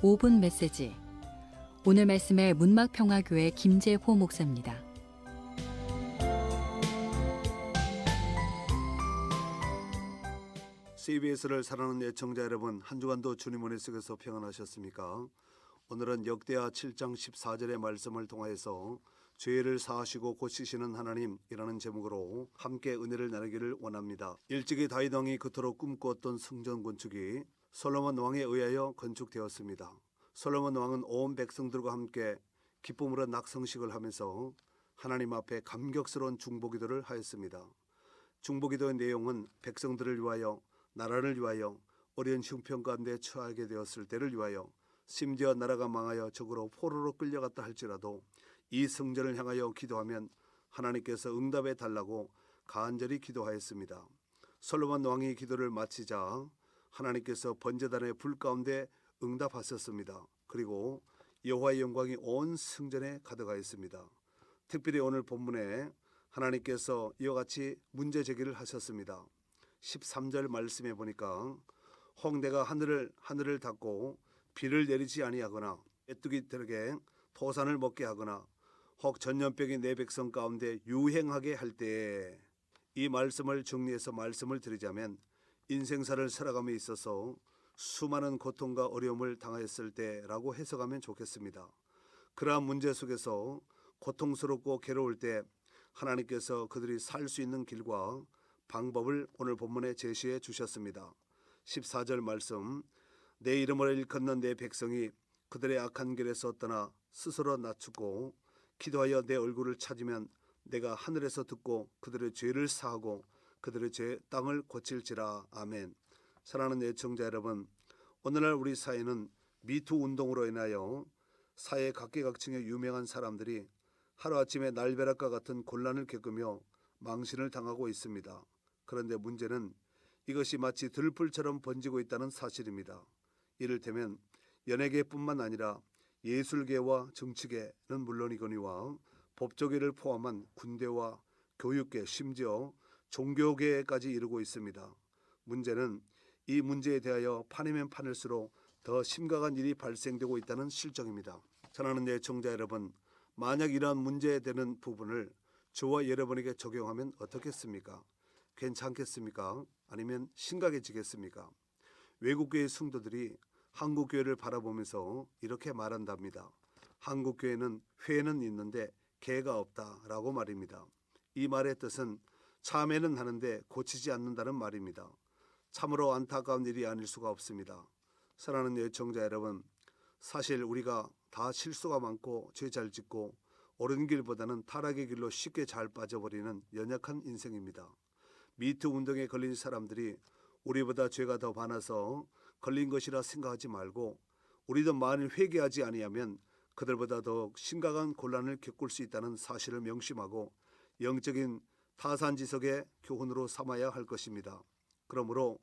5분 메시지. 오늘 말씀의 문막평화교회 김재호 목사입니다. CBS를 사랑하는 애청자 여러분, 한 주간도 주님 은혜 속에서 평안하셨습니까? 오늘은 역대하 7장 14절의 말씀을 통하여서 죄를 사하시고 고치시는 하나님이라는 제목으로 함께 은혜를 나누기를 원합니다. 일찍이 다윗 왕이 그토록 꿈꾸었던 성전 건축이 솔로몬 왕에 의하여 건축되었습니다. 솔로몬 왕은 온 백성들과 함께 기쁨으로 낙성식을 하면서 하나님 앞에 감격스러운 중보기도를 하였습니다. 중보기도의 내용은 백성들을 위하여, 나라를 위하여, 어려운 형편 가운데 처하게 되었을 때를 위하여, 심지어 나라가 망하여 적으로 포로로 끌려갔다 할지라도 이 성전을 향하여 기도하면 하나님께서 응답해 달라고 간절히 기도하였습니다. 솔로몬 왕이 기도를 마치자 하나님께서 번제단의 불 가운데 응답하셨습니다. 그리고 여호와의 영광이 온 성전에 가득하였습니다. 특별히 오늘 본문에 하나님께서 이와 같이 문제 제기를 하셨습니다. 13절 말씀에 보니까 홍대가 하늘을 닫고 비를 내리지 아니하거나 메뚜기들에게 토산을 먹게 하거나 혹 전염병이 내 백성 가운데 유행하게 할 때에, 이 말씀을 정리해서 말씀을 드리자면 인생사를 살아감에 있어서 수많은 고통과 어려움을 당하였을 때라고 해석하면 좋겠습니다. 그러한 문제 속에서 고통스럽고 괴로울 때 하나님께서 그들이 살 수 있는 길과 방법을 오늘 본문에 제시해 주셨습니다. 14절 말씀, 내 이름을 일컫는 내 백성이 그들의 악한 길에서 떠나 스스로 낮추고 기도하여 내 얼굴을 찾으면 내가 하늘에서 듣고 그들의 죄를 사하고 그들의 죄 땅을 고칠지라. 아멘. 사랑하는 애청자 여러분, 오늘날 우리 사회는 미투 운동으로 인하여 사회 각계각층의 유명한 사람들이 하루아침에 날벼락과 같은 곤란을 겪으며 망신을 당하고 있습니다. 그런데 문제는 이것이 마치 들불처럼 번지고 있다는 사실입니다. 이를테면 연예계뿐만 아니라 예술계와 정치계는 물론이거니와 법조계를 포함한 군대와 교육계, 심지어 종교계까지 이르고 있습니다. 문제는 이 문제에 대하여 파내면 파낼수록 더 심각한 일이 발생되고 있다는 실정입니다. 사랑하는 애청자 여러분, 만약 이러한 문제되는 부분을 저와 여러분에게 적용하면 어떻겠습니까? 괜찮겠습니까? 아니면 심각해지겠습니까? 외국교회 성도들이 한국교회를 바라보면서 이렇게 말한답니다. 한국교회는 회는 있는데 개가 없다라고 말입니다. 이 말의 뜻은 참회는 하는데 고치지 않는다는 말입니다. 참으로 안타까운 일이 아닐 수가 없습니다. 사랑하는 애청자 여러분, 사실 우리가 다 실수가 많고 죄 잘 짓고 옳은 길보다는 타락의 길로 쉽게 잘 빠져버리는 연약한 인생입니다. 미투 운동에 걸린 사람들이 우리보다 죄가 더 많아서 걸린 것이라 생각하지 말고, 우리도 만일 회개하지 아니하면 그들보다 더 심각한 곤란을 겪을 수 있다는 사실을 명심하고 영적인 타산지석의 교훈으로 삼아야 할 것입니다. 그러므로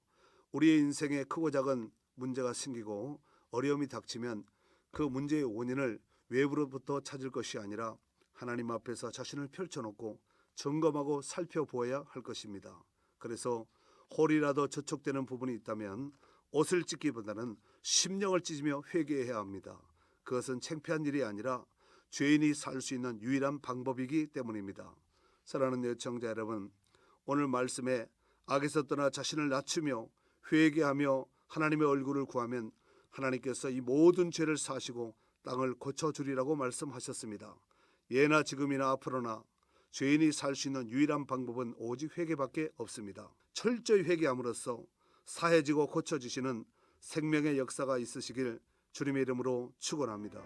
우리의 인생에 크고 작은 문제가 생기고 어려움이 닥치면 그 문제의 원인을 외부로부터 찾을 것이 아니라 하나님 앞에서 자신을 펼쳐놓고 점검하고 살펴보아야 할 것입니다. 그래서 홀이라도 저촉되는 부분이 있다면 옷을 찢기보다는 심령을 찢으며 회개해야 합니다. 그것은 창피한 일이 아니라 죄인이 살 수 있는 유일한 방법이기 때문입니다. 사랑하는 애청자 여러분, 오늘 말씀에 악에서 떠나 자신을 낮추며 회개하며 하나님의 얼굴을 구하면 하나님께서 이 모든 죄를 사시고 땅을 고쳐주리라고 말씀하셨습니다. 예나 지금이나 앞으로나 죄인이 살 수 있는 유일한 방법은 오직 회개밖에 없습니다. 철저히 회개함으로써 사해지고 고쳐주시는 생명의 역사가 있으시길 주님의 이름으로 축원합니다.